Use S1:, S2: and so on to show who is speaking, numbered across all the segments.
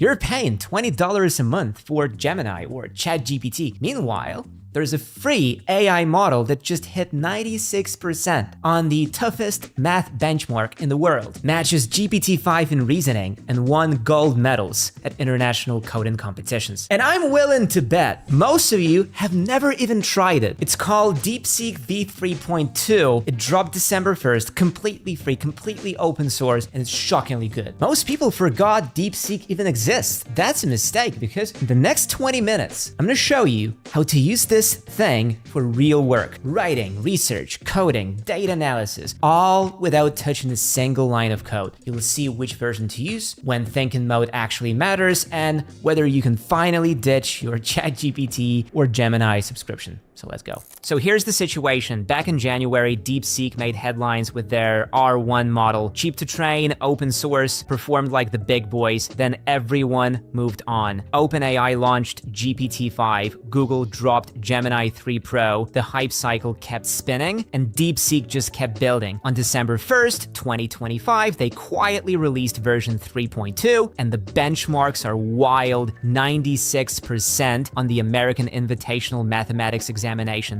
S1: You're paying $20 a month for Gemini or ChatGPT. Meanwhile, there's a free AI model that just hit 96% on the toughest math benchmark in the world, matches GPT-5 in reasoning, and won gold medals at international coding competitions. And I'm willing to bet most of you have never even tried it. It's called DeepSeek V3.2. It dropped December 1st, completely free, completely open source, and it's shockingly good. Most people forgot DeepSeek even exists. That's a mistake because in the next 20 minutes, I'm gonna show you how to use this thing for real work. Writing, research, coding, data analysis, all without touching a single line of code. You'll see which version to use, when thinking mode actually matters, and whether you can finally ditch your ChatGPT or Gemini subscription. So let's go. So here's the situation. Back in January, DeepSeek made headlines with their R1 model. Cheap to train, open source, performed like the big boys. Then everyone moved on. OpenAI launched GPT-5. Google dropped Gemini 3 Pro. The hype cycle kept spinning, and DeepSeek just kept building. On December 1st, 2025, they quietly released version 3.2, and the benchmarks are wild. 96% on the American Invitational Mathematics Examination.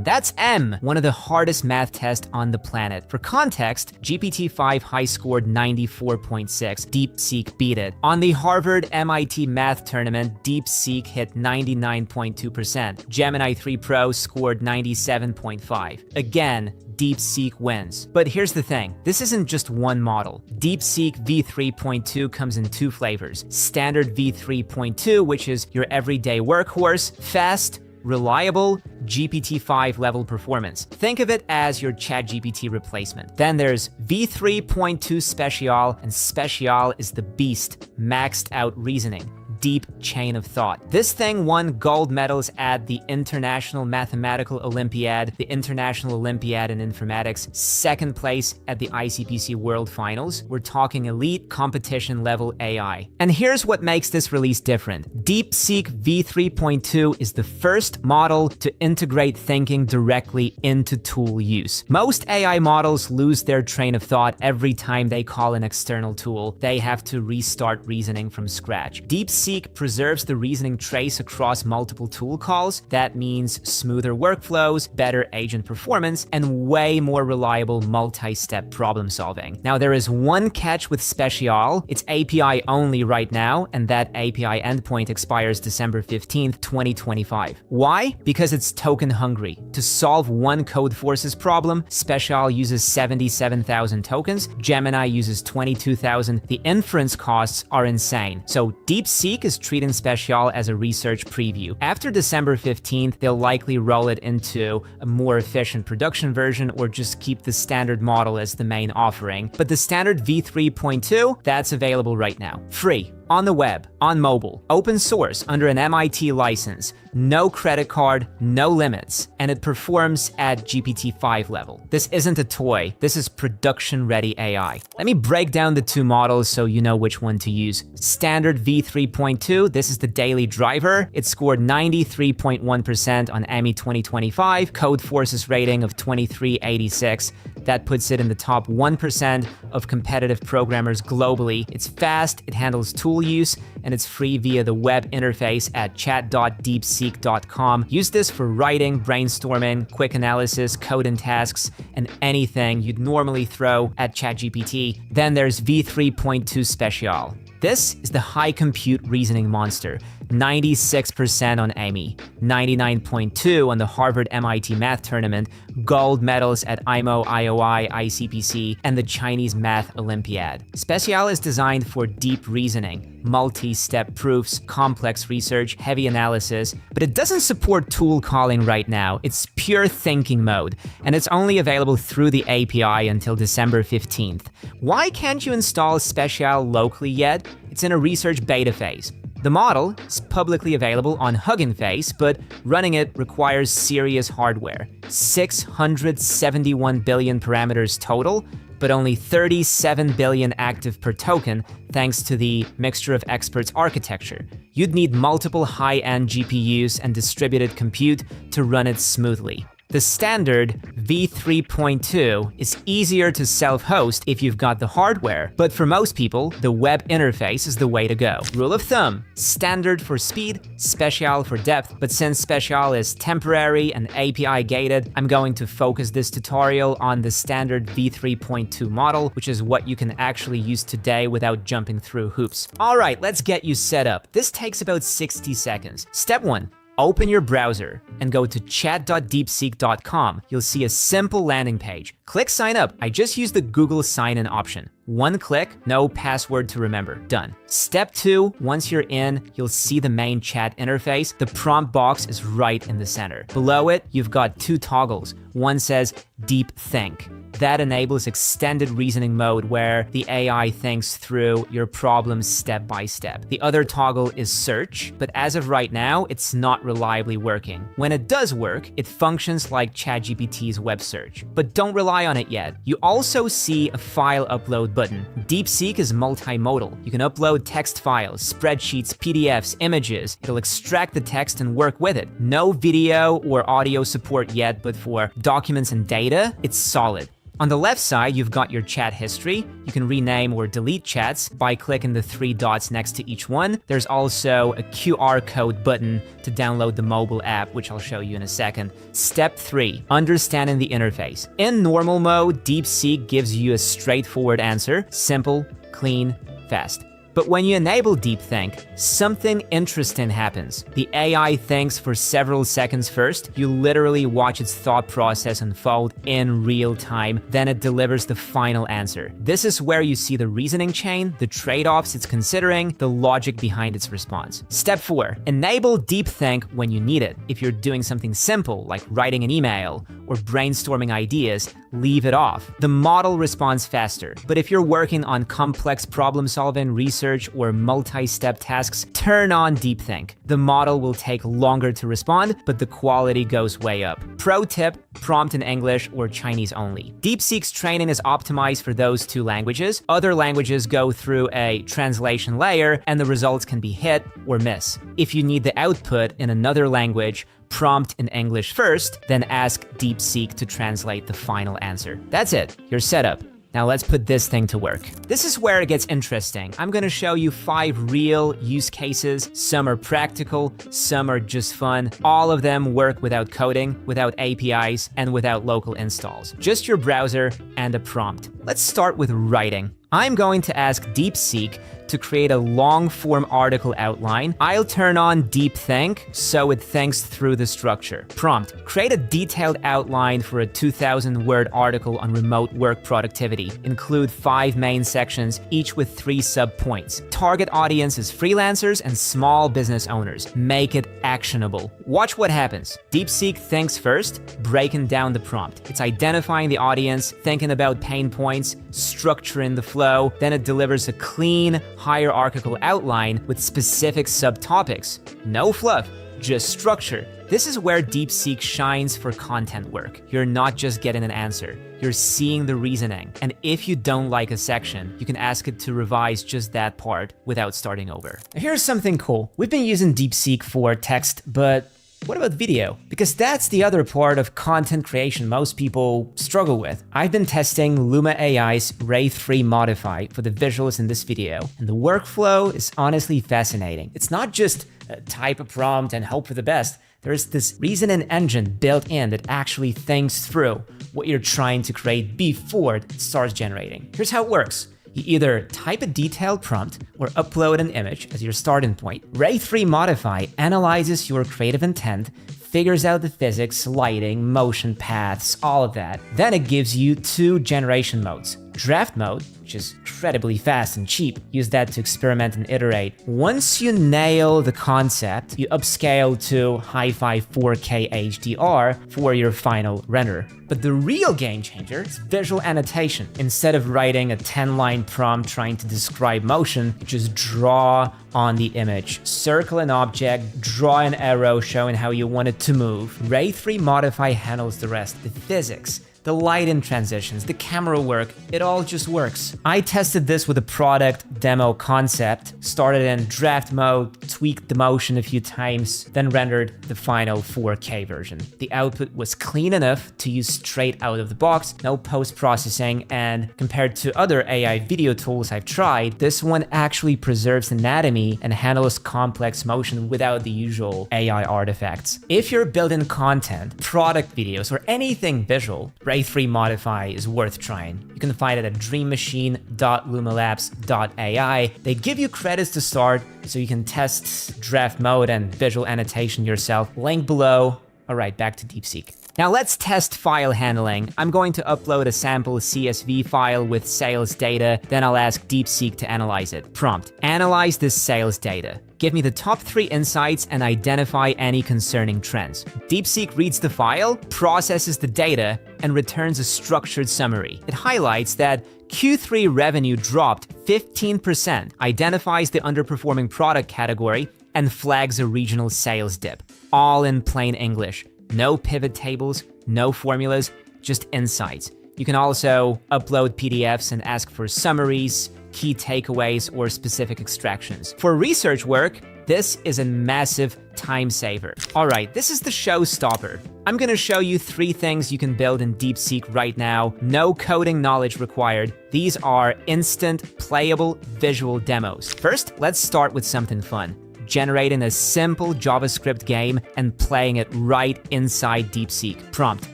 S1: That's M, one of the hardest math tests on the planet. For context, GPT-5 high scored 94.6. DeepSeek beat it. On the Harvard MIT math tournament, DeepSeek hit 99.2%. Gemini 3 Pro scored 97.5. Again, DeepSeek wins. But here's the thing, this isn't just one model. DeepSeek V3.2 comes in two flavors. Standard V3.2, which is your everyday workhorse, fast, reliable, GPT-5 level performance. Think of it as your ChatGPT replacement. Then there's V3.2 Speciale, and Speciale is the beast, maxed out reasoning. Deep chain of thought. This thing won gold medals at the International Mathematical Olympiad, the International Olympiad in Informatics, second place at the ICPC World Finals. We're talking elite competition level AI. And here's what makes this release different. DeepSeek V3.2 is the first model to integrate thinking directly into tool use. Most AI models lose their train of thought every time they call an external tool. They have to restart reasoning from scratch. DeepSeek preserves the reasoning trace across multiple tool calls. That means smoother workflows, better agent performance, and way more reliable multi-step problem solving. Now, there is one catch with Speciale. It's API only right now, and that API endpoint expires December 15th, 2025. Why? Because it's token hungry. To solve one Codeforces problem, Speciale uses 77,000 tokens, Gemini uses 22,000. The inference costs are insane. So DeepSeek is treating Speciale as a research preview. After December 15th, they'll likely roll it into a more efficient production version or just keep the standard model as the main offering. But the standard V3.2, that's available right now. Free. On the web, on mobile, open source under an MIT license, no credit card, no limits, and it performs at GPT-5 level. This isn't a toy, this is production-ready AI. Let me break down the two models so you know which one to use. Standard V3.2, this is the daily driver. It scored 93.1% on Emmy 2025, Codeforces rating of 2386. That puts it in the top 1% of competitive programmers globally. It's fast, it handles tool use, and it's free via the web interface at chat.deepseek.com. Use this for writing, brainstorming, quick analysis, code and tasks, and anything you'd normally throw at ChatGPT. Then there's V3.2 Speciale. This is the high compute reasoning monster. 96% on Emmy, 99.2 on the Harvard MIT math tournament, gold medals at IMO, IOI, ICPC, and the Chinese Math Olympiad. Speciale is designed for deep reasoning, multi-step proofs, complex research, heavy analysis, but it doesn't support tool calling right now. It's pure thinking mode, and it's only available through the API until December 15th. Why can't you install Speciale locally yet? It's in a research beta phase. The model is publicly available on Hugging Face, but running it requires serious hardware. 671 billion parameters total, but only 37 billion active per token thanks to the mixture of experts architecture. You'd need multiple high-end GPUs and distributed compute to run it smoothly. The standard V3.2 is easier to self-host if you've got the hardware, but for most people, the web interface is the way to go. Rule of thumb, standard for speed, Speciale for depth, but since Speciale is temporary and API gated, I'm going to focus this tutorial on the standard V3.2 model, which is what you can actually use today without jumping through hoops. All right, let's get you set up. This takes about 60 seconds. Step 1. Open your browser and go to chat.deepseek.com. You'll see a simple landing page. Click sign up. I just used the Google sign-in option. One click, no password to remember. Done. Step 2, once you're in, you'll see the main chat interface. The prompt box is right in the center. Below it, you've got 2 toggles. One says DeepThink. That enables extended reasoning mode where the AI thinks through your problems step by step. The other toggle is search, but as of right now, it's not reliably working. When it does work, it functions like ChatGPT's web search, but don't rely on it yet. You also see a file upload button. DeepSeek is multimodal. You can upload text files, spreadsheets, PDFs, images. It'll extract the text and work with it. No video or audio support yet, but for documents and data, it's solid. On the left side, you've got your chat history. You can rename or delete chats by clicking the 3 dots next to each one. There's also a QR code button to download the mobile app, which I'll show you in a second. Step 3, understanding the interface. In normal mode, DeepSeek gives you a straightforward answer, simple, clean, fast. But when you enable DeepThink, something interesting happens. The AI thinks for several seconds first. You literally watch its thought process unfold in real time, then it delivers the final answer. This is where you see the reasoning chain, the trade-offs it's considering, the logic behind its response. Step 4, enable DeepThink when you need it. If you're doing something simple, like writing an email or brainstorming ideas, leave it off. The model responds faster. But if you're working on complex problem-solving, research, or multi-step tasks, turn on DeepThink. The model will take longer to respond, but the quality goes way up. Pro tip, prompt in English or Chinese only. DeepSeek's training is optimized for those 2 languages. Other languages go through a translation layer, and the results can be hit or miss. If you need the output in another language, prompt in English first, then ask DeepSeek to translate the final answer. That's it, you're set up. Now let's put this thing to work. This is where it gets interesting. I'm gonna show you 5 real use cases. Some are practical, some are just fun. All of them work without coding, without APIs, and without local installs. Just your browser and a prompt. Let's start with writing. I'm going to ask DeepSeek to create a long-form article outline. I'll turn on DeepThink so it thinks through the structure. Prompt, create a detailed outline for a 2,000-word article on remote work productivity. Include 5 main sections, each with 3 sub-points. Target audience is freelancers and small business owners. Make it actionable. Watch what happens. DeepSeek thinks first, breaking down the prompt. It's identifying the audience, thinking about pain points, structuring the flow, then it delivers a clean, hierarchical outline with specific subtopics. No fluff, just structure. This is where DeepSeek shines for content work. You're not just getting an answer, you're seeing the reasoning. And if you don't like a section, you can ask it to revise just that part without starting over. Here's something cool. We've been using DeepSeek for text, but what about video? Because that's the other part of content creation most people struggle with. I've been testing Luma AI's Ray 3 Modify for the visuals in this video, and the workflow is honestly fascinating. It's not just type a prompt and hope for the best. There's this reasoning engine built in that actually thinks through what you're trying to create before it starts generating. Here's how it works. You either type a detailed prompt or upload an image as your starting point. Ray 3 Modify analyzes your creative intent, figures out the physics, lighting, motion paths, all of that. Then it gives you 2 generation modes. Draft mode, which is incredibly fast and cheap. Use that to experiment and iterate. Once you nail the concept, you upscale to hi-fi 4K HDR for your final render. But the real game changer is visual annotation. Instead of writing a 10-line prompt trying to describe motion, just draw on the image. Circle an object, draw an arrow showing how you want it to move. Ray 3 Modify handles the rest, the physics, the lighting transitions, the camera work, it all just works. I tested this with a product demo concept, started in draft mode, tweaked the motion a few times, then rendered the final 4K version. The output was clean enough to use straight out of the box, no post-processing, and compared to other AI video tools I've tried, this one actually preserves anatomy and handles complex motion without the usual AI artifacts. If you're building content, product videos, or anything visual, Ray 3 Modify is worth trying. You can find it at dreammachine.lumalabs.ai. They give you credits to start, so you can test draft mode and visual annotation yourself. Link below. All right, back to DeepSeek. Now let's test file handling. I'm going to upload a sample CSV file with sales data, then I'll ask DeepSeek to analyze it. Prompt: analyze this sales data. Give me the top 3 insights and identify any concerning trends. DeepSeek reads the file, processes the data, and returns a structured summary. It highlights that Q3 revenue dropped 15%, identifies the underperforming product category, and flags a regional sales dip. All in plain English. No pivot tables, no formulas, just insights. You can also upload PDFs and ask for summaries, key takeaways, or specific extractions. For research work, this is a massive time saver. All right, this is the showstopper. I'm gonna show you 3 things you can build in DeepSeek right now. No coding knowledge required. These are instant, playable, visual demos. First, let's start with something fun. Generating a simple JavaScript game and playing it right inside DeepSeek. Prompt: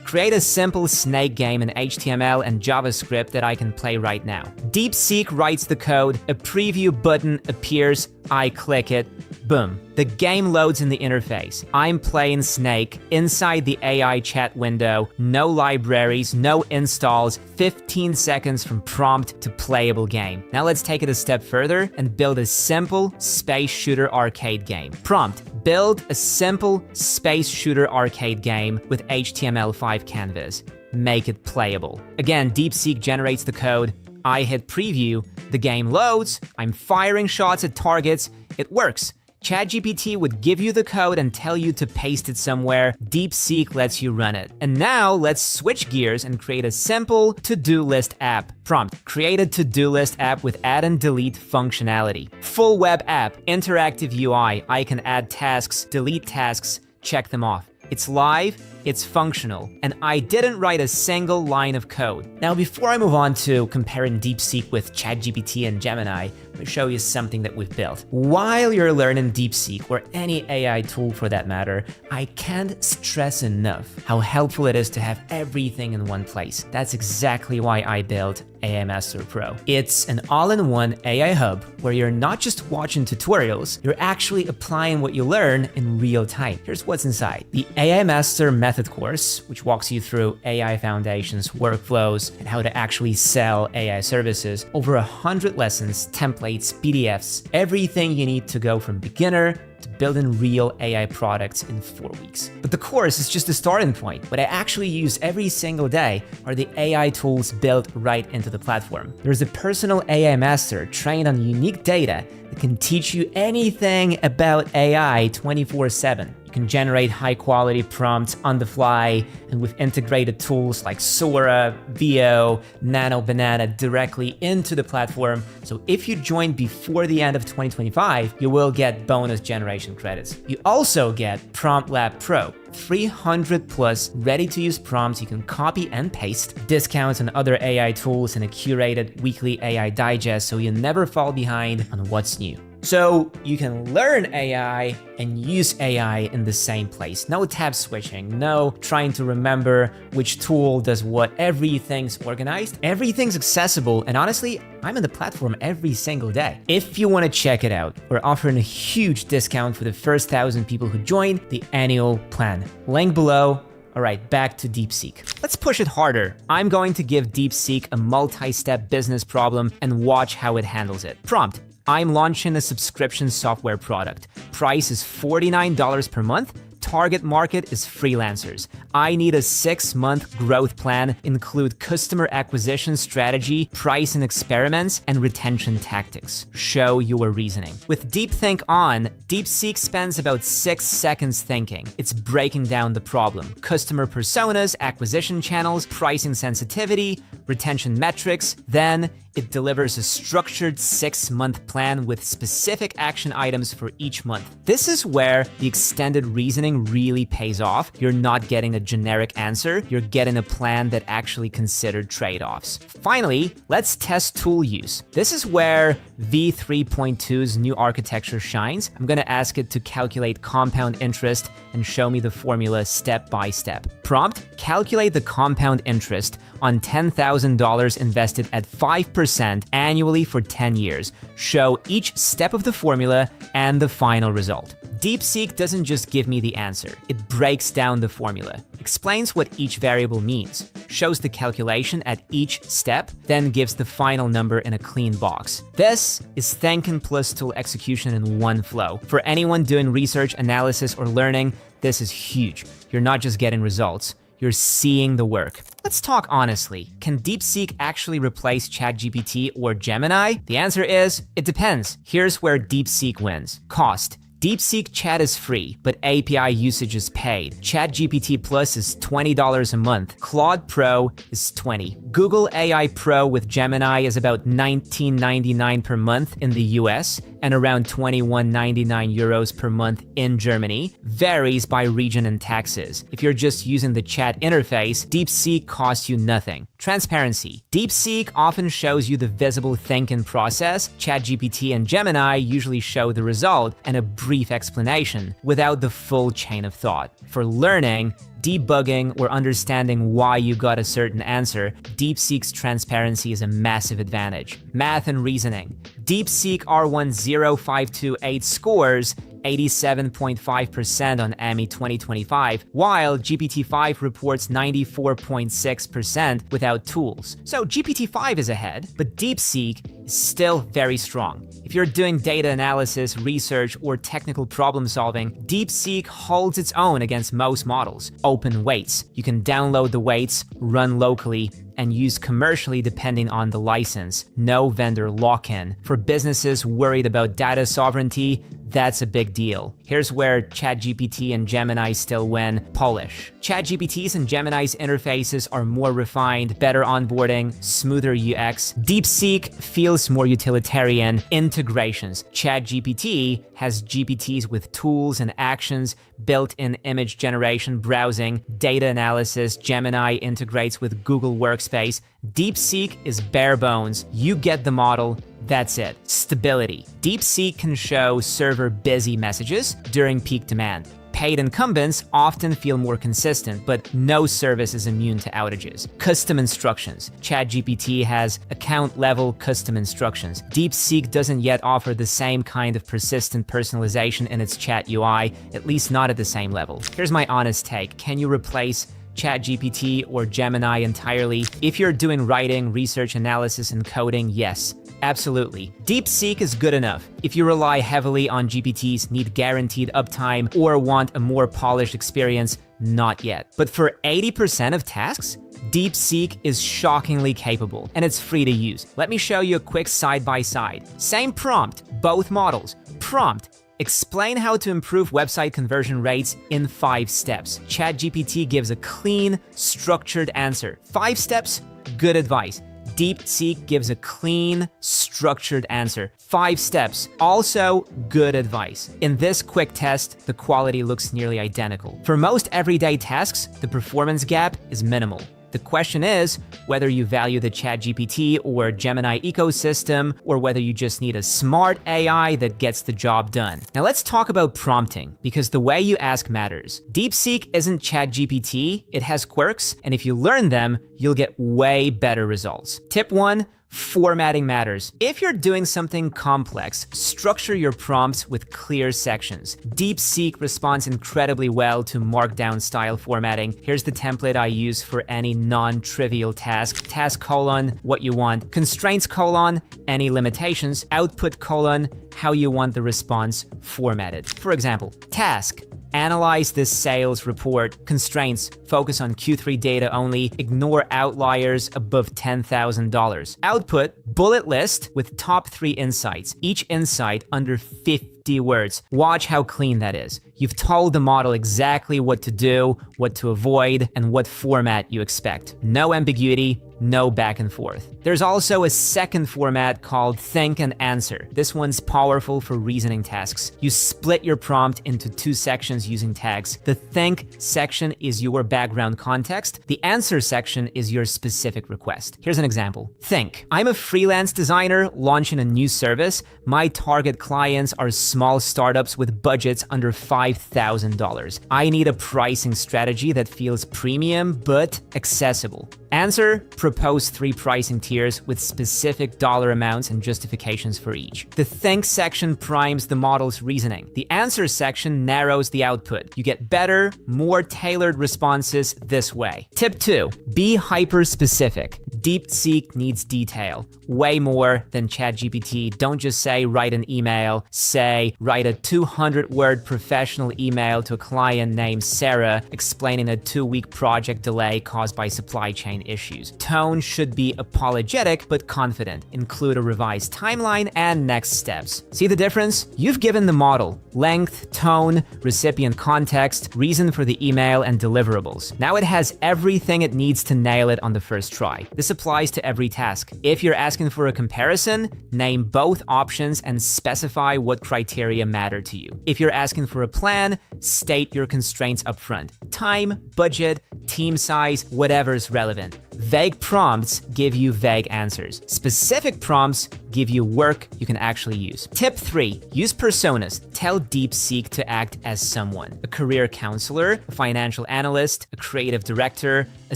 S1: create a simple snake game in HTML and JavaScript that I can play right now. DeepSeek writes the code, a preview button appears, I click it, boom. The game loads in the interface. I'm playing Snake inside the AI chat window, no libraries, no installs, 15 seconds from prompt to playable game. Now let's take it a step further and build a simple space shooter arcade game. Prompt: build a simple space shooter arcade game with HTML5 canvas. Make it playable. Again, DeepSeek generates the code. I hit preview, the game loads, I'm firing shots at targets, it works. ChatGPT would give you the code and tell you to paste it somewhere. DeepSeek lets you run it. And now let's switch gears and create a simple to-do list app. Prompt: create a to-do list app with add and delete functionality. Full web app, interactive UI. I can add tasks, delete tasks, check them off. It's live, it's functional, and I didn't write a single line of code. Now, before I move on to comparing DeepSeek with ChatGPT and Gemini, I'm gonna show you something that we've built. While you're learning DeepSeek, or any AI tool for that matter, I can't stress enough how helpful it is to have everything in one place. That's exactly why I built AI Master Pro. It's an all-in-one AI hub where you're not just watching tutorials, you're actually applying what you learn in real time. Here's what's inside. The AI Master Method course, which walks you through AI foundations, workflows, and how to actually sell AI services. Over 100 lessons, templates, PDFs, everything you need to go from beginner to building real AI products in 4 weeks. But the course is just a starting point. What I actually use every single day are the AI tools built right into the platform. There's a personal AI master trained on unique data that can teach you anything about AI 24/7. You can generate high-quality prompts on the fly and with integrated tools like Sora, Veo, Nano Banana directly into the platform. So if you join before the end of 2025, you will get bonus generation credits. You also get Prompt Lab Pro, 300 plus ready-to-use prompts you can copy and paste, discounts on other AI tools, and a curated weekly AI digest so you never fall behind on what's new. So you can learn AI and use AI in the same place. No tab switching, no trying to remember which tool does what. Everything's organized, everything's accessible, and honestly, I'm in the platform every single day. If you want to check it out, we're offering a huge discount for the first 1,000 people who join the annual plan. Link below. All right, back to DeepSeek. Let's push it harder. I'm going to give DeepSeek a multi-step business problem and watch how it handles it. Prompt: I'm launching a subscription software product. Price is $49 per month, Target market is freelancers. I need a 6-month growth plan, include customer acquisition strategy, pricing experiments, and retention tactics. Show your reasoning. With DeepThink on, DeepSeek spends about 6 seconds thinking. It's breaking down the problem: customer personas, acquisition channels, pricing sensitivity, retention metrics. Then it delivers a structured 6-month plan with specific action items for each month. This is where the extended reasoning really pays off. You're not getting a generic answer, you're getting a plan that actually considered trade-offs. Finally, let's test tool use. This is where V3.2's new architecture shines. I'm gonna ask it to calculate compound interest and show me the formula step by step. Prompt: calculate the compound interest on $10,000 invested at 5% annually for 10 years. Show each step of the formula and the final result. DeepSeek doesn't just give me the answer, it breaks down the formula, explains what each variable means, shows the calculation at each step, then gives the final number in a clean box. This is thinking plus tool execution in one flow. For anyone doing research, analysis, or learning, this is huge. You're not just getting results, you're seeing the work. Let's talk honestly. Can DeepSeek actually replace ChatGPT or Gemini? The answer is, it depends. Here's where DeepSeek wins. Cost. DeepSeek Chat is free, but API usage is paid. ChatGPT Plus is $20 a month. Claude Pro is $20. Google AI Pro with Gemini is about $19.99 per month in the US and around €21.99 per month in Germany. Varies by region and taxes. If you're just using the chat interface, DeepSeek costs you nothing. Transparency. DeepSeek often shows you the visible thinking process. ChatGPT and Gemini usually show the result and a brief explanation without the full chain of thought. For learning, debugging, or understanding why you got a certain answer, DeepSeek's transparency is a massive advantage. Math and reasoning. DeepSeek R10528 scores 87.5% on AMI 2025, while GPT-5 reports 94.6% without tools. So GPT-5 is ahead, but DeepSeek is still very strong. If you're doing data analysis, research, or technical problem solving, DeepSeek holds its own against most models. Open weights. You can download the weights, run locally, and use commercially depending on the license. No vendor lock-in. For businesses worried about data sovereignty, that's a big deal. Here's where ChatGPT and Gemini still win. Polish. ChatGPT's and Gemini's interfaces are more refined, better onboarding, smoother UX. DeepSeek feels more utilitarian. Integrations. ChatGPT has GPTs with tools and actions, built-in image generation, browsing, data analysis. Gemini integrates with Google Workspace. DeepSeek is bare bones. You get the model, that's it. Stability. DeepSeek can show server busy messages during peak demand. Paid incumbents often feel more consistent, but no service is immune to outages. Custom instructions. ChatGPT has account-level custom instructions. DeepSeek doesn't yet offer the same kind of persistent personalization in its chat UI, at least not at the same level. Here's my honest take. Can you replace ChatGPT or Gemini entirely? If you're doing writing, research, analysis, and coding, yes, absolutely. DeepSeek is good enough. If you rely heavily on GPTs, need guaranteed uptime, or want a more polished experience, not yet. But for 80% of tasks, DeepSeek is shockingly capable, and it's free to use. Let me show you a quick side-by-side. Same prompt, both models. Prompt: explain how to improve website conversion rates in 5 steps. ChatGPT gives a clean, structured answer. 5 steps, good advice. DeepSeek gives a clean, structured answer. 5 steps, also good advice. In this quick test, the quality looks nearly identical. For most everyday tasks, the performance gap is minimal. The question is whether you value the ChatGPT or Gemini ecosystem, or whether you just need a smart AI that gets the job done. Now let's talk about prompting, because the way you ask matters. DeepSeek isn't ChatGPT, it has quirks, and if you learn them, you'll get way better results. Tip 1, formatting matters. If you're doing something complex, structure your prompts with clear sections. DeepSeek responds incredibly well to Markdown style formatting. Here's the template I use for any non-trivial task. Task colon, what you want. Constraints colon, any limitations. Output colon, how you want the response formatted. For example, task, Analyze this sales report. Constraints: focus on Q3 data only, ignore outliers above $10,000. Output: bullet list with top 3 insights, each insight under 50 words. Watch how clean that is. You've told the model exactly what to do, what to avoid, and what format you expect. No ambiguity, no back and forth. There's also a second format called think and answer. This one's powerful for reasoning tasks. You split your prompt into 2 sections using tags. The think section is your background context. The answer section is your specific request. Here's an example. Think: I'm a freelance designer launching a new service. My target clients are small startups with budgets under $5,000. I need a pricing strategy that feels premium but accessible. Answer: propose 3 pricing tiers with specific dollar amounts and justifications for each. The think section primes the model's reasoning. The answer section narrows the output. You get better, more tailored responses this way. Tip 2, be hyper-specific. DeepSeek needs detail, way more than ChatGPT. Don't just say write an email, say write a 200-word professional email to a client named Sarah explaining a 2-week project delay caused by supply chain issues. Tone should be apologetic but confident. Include a revised timeline and next steps. See the difference? You've given the model length, tone, recipient context, reason for the email, and deliverables. Now it has everything it needs to nail it on the first try. This applies to every task. If you're asking for a comparison, name both options and specify what criteria matter to you. If you're asking for a plan, state your constraints upfront. Time, budget, team size, whatever's relevant. Vague prompts give you vague answers. Specific prompts give you work you can actually use. Tip 3, use personas. Tell DeepSeek to act as someone: a career counselor, a financial analyst, a creative director, a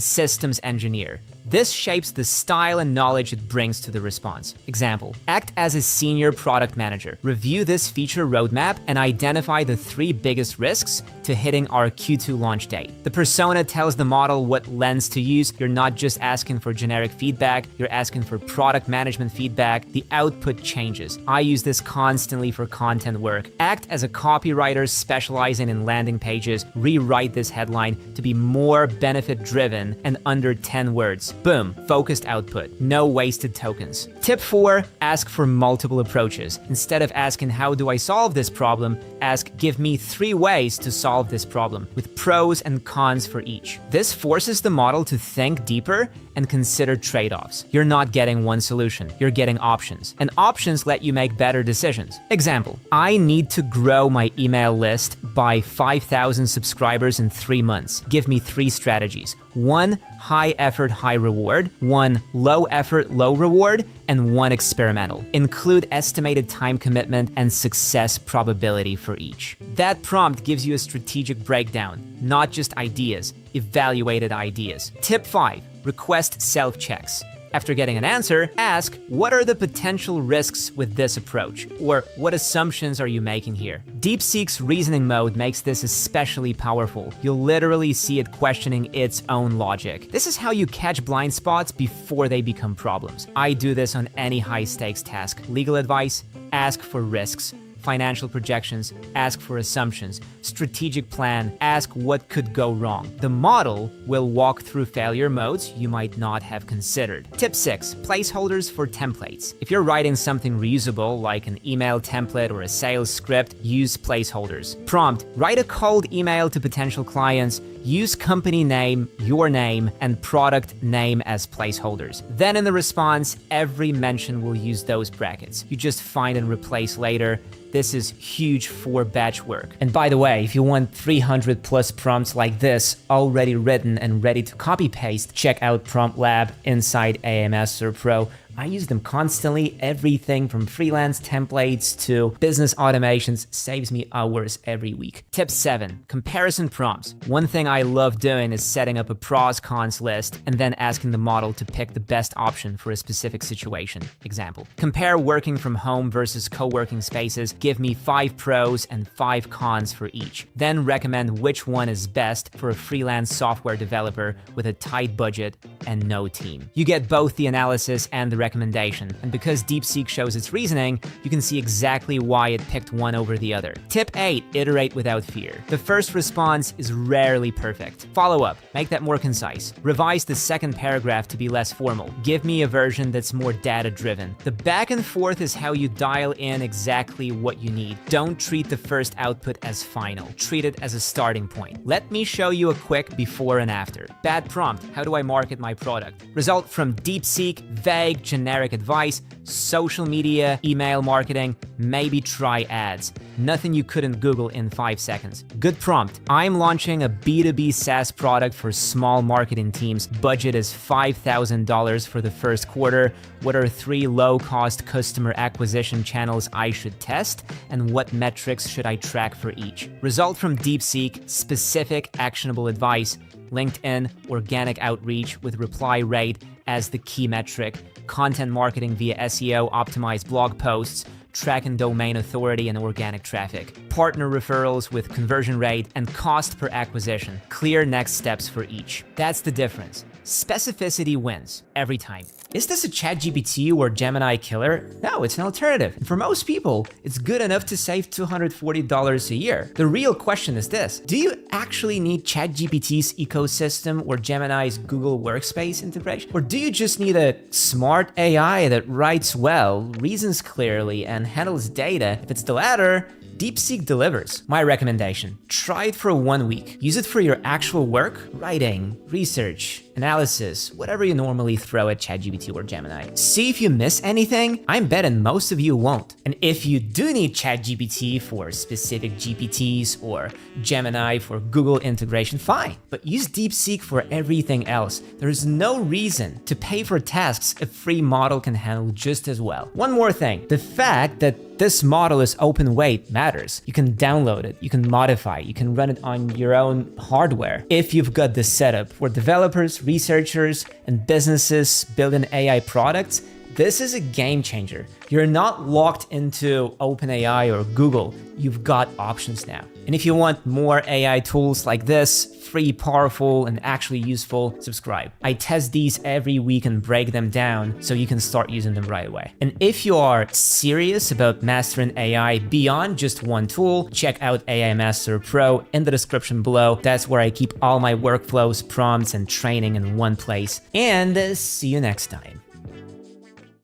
S1: systems engineer. This shapes the style and knowledge it brings to the response. Example: act as a senior product manager. Review this feature roadmap and identify the 3 biggest risks to hitting our Q2 launch date. The persona tells the model what lens to use. You're not just asking for generic feedback, you're asking for product management feedback. The output changes. I use this constantly for content work. Act as a copywriter specializing in landing pages. Rewrite this headline to be more benefit-driven and under 10 words. Boom, focused output. No wasted tokens. Tip 4, ask for multiple approaches. Instead of asking how do I solve this problem, ask give me 3 ways to solve this problem, with pros and cons for each. This forces the model to think deeper and consider trade-offs. You're not getting one solution, you're getting options. And options let you make better decisions. Example: I need to grow my email list by 5,000 subscribers in 3 months. Give me 3 strategies. 1 high effort, high reward, 1 low effort, low reward, and 1 experimental. Include estimated time commitment and success probability for each. That prompt gives you a strategic breakdown, not just ideas, evaluated ideas. Tip 5, request self-checks. After getting an answer, ask, what are the potential risks with this approach? Or what assumptions are you making here? DeepSeek's reasoning mode makes this especially powerful. You'll literally see it questioning its own logic. This is how you catch blind spots before they become problems. I do this on any high-stakes task. Legal advice, ask for risks. Financial projections, ask for assumptions. Strategic plan, ask what could go wrong. The model will walk through failure modes you might not have considered. Tip 6, placeholders for templates. If you're writing something reusable like an email template or a sales script, use placeholders. Prompt, write a cold email to potential clients. Use company name, your name, and product name as placeholders. Then in the response, every mention will use those brackets. You just find and replace later. This is huge for batch work. And by the way, if you want 300 plus prompts like this already written and ready to copy paste, check out Prompt Lab inside AMS Pro. I use them constantly. Everything from freelance templates to business automations saves me hours every week. Tip 7, comparison prompts. One thing I love doing is setting up a pros cons list and then asking the model to pick the best option for a specific situation. Example, compare working from home versus co-working spaces. Give me 5 pros and 5 cons for each. Then recommend which one is best for a freelance software developer with a tight budget and no team. You get both the analysis and the recommendation, and because DeepSeek shows its reasoning, you can see exactly why it picked one over the other. Tip 8, iterate without fear. The first response is rarely perfect. Follow up, make that more concise. Revise the second paragraph to be less formal. Give me a version that's more data-driven. The back and forth is how you dial in exactly what you need. Don't treat the first output as final. Treat it as a starting point. Let me show you a quick before and after. Bad prompt, how do I market my product? Result from DeepSeek, vague, generic advice, social media, email marketing, maybe try ads. Nothing you couldn't Google in 5 seconds. Good prompt, I'm launching a B2B SaaS product for small marketing teams. Budget is $5,000 for the first quarter. What are 3 low-cost customer acquisition channels I should test? And what metrics should I track for each? Result from DeepSeek, specific actionable advice. LinkedIn, organic outreach with reply rate as the key metric. Content marketing via SEO, optimized blog posts, tracking domain authority and organic traffic, partner referrals with conversion rate, and cost per acquisition. Clear next steps for each. That's the difference. Specificity wins every time. Is this a ChatGPT or Gemini killer? No, it's an alternative. And for most people, it's good enough to save $240 a year. The real question is this: do you actually need ChatGPT's ecosystem or Gemini's Google Workspace integration? Or do you just need a smart AI that writes well, reasons clearly, and handles data? If it's the latter, DeepSeek delivers. My recommendation: try it for 1 week. Use it for your actual work, writing, research, analysis, whatever you normally throw at ChatGPT or Gemini. See if you miss anything. I'm betting most of you won't. And if you do need ChatGPT for specific GPTs or Gemini for Google integration, fine. But use DeepSeek for everything else. There is no reason to pay for tasks a free model can handle just as well. One more thing, the fact that this model is open weight matters. You can download it, you can modify, you can run it on your own hardware. If you've got this setup for developers, researchers, and businesses building AI products, this is a game changer. You're not locked into OpenAI or Google. You've got options now. And if you want more AI tools like this, free, powerful, and actually useful, subscribe. I test these every week and break them down so you can start using them right away. And if you are serious about mastering AI beyond just one tool, check out AI Master Pro in the description below. That's where I keep all my workflows, prompts, and training in one place. And see you next time.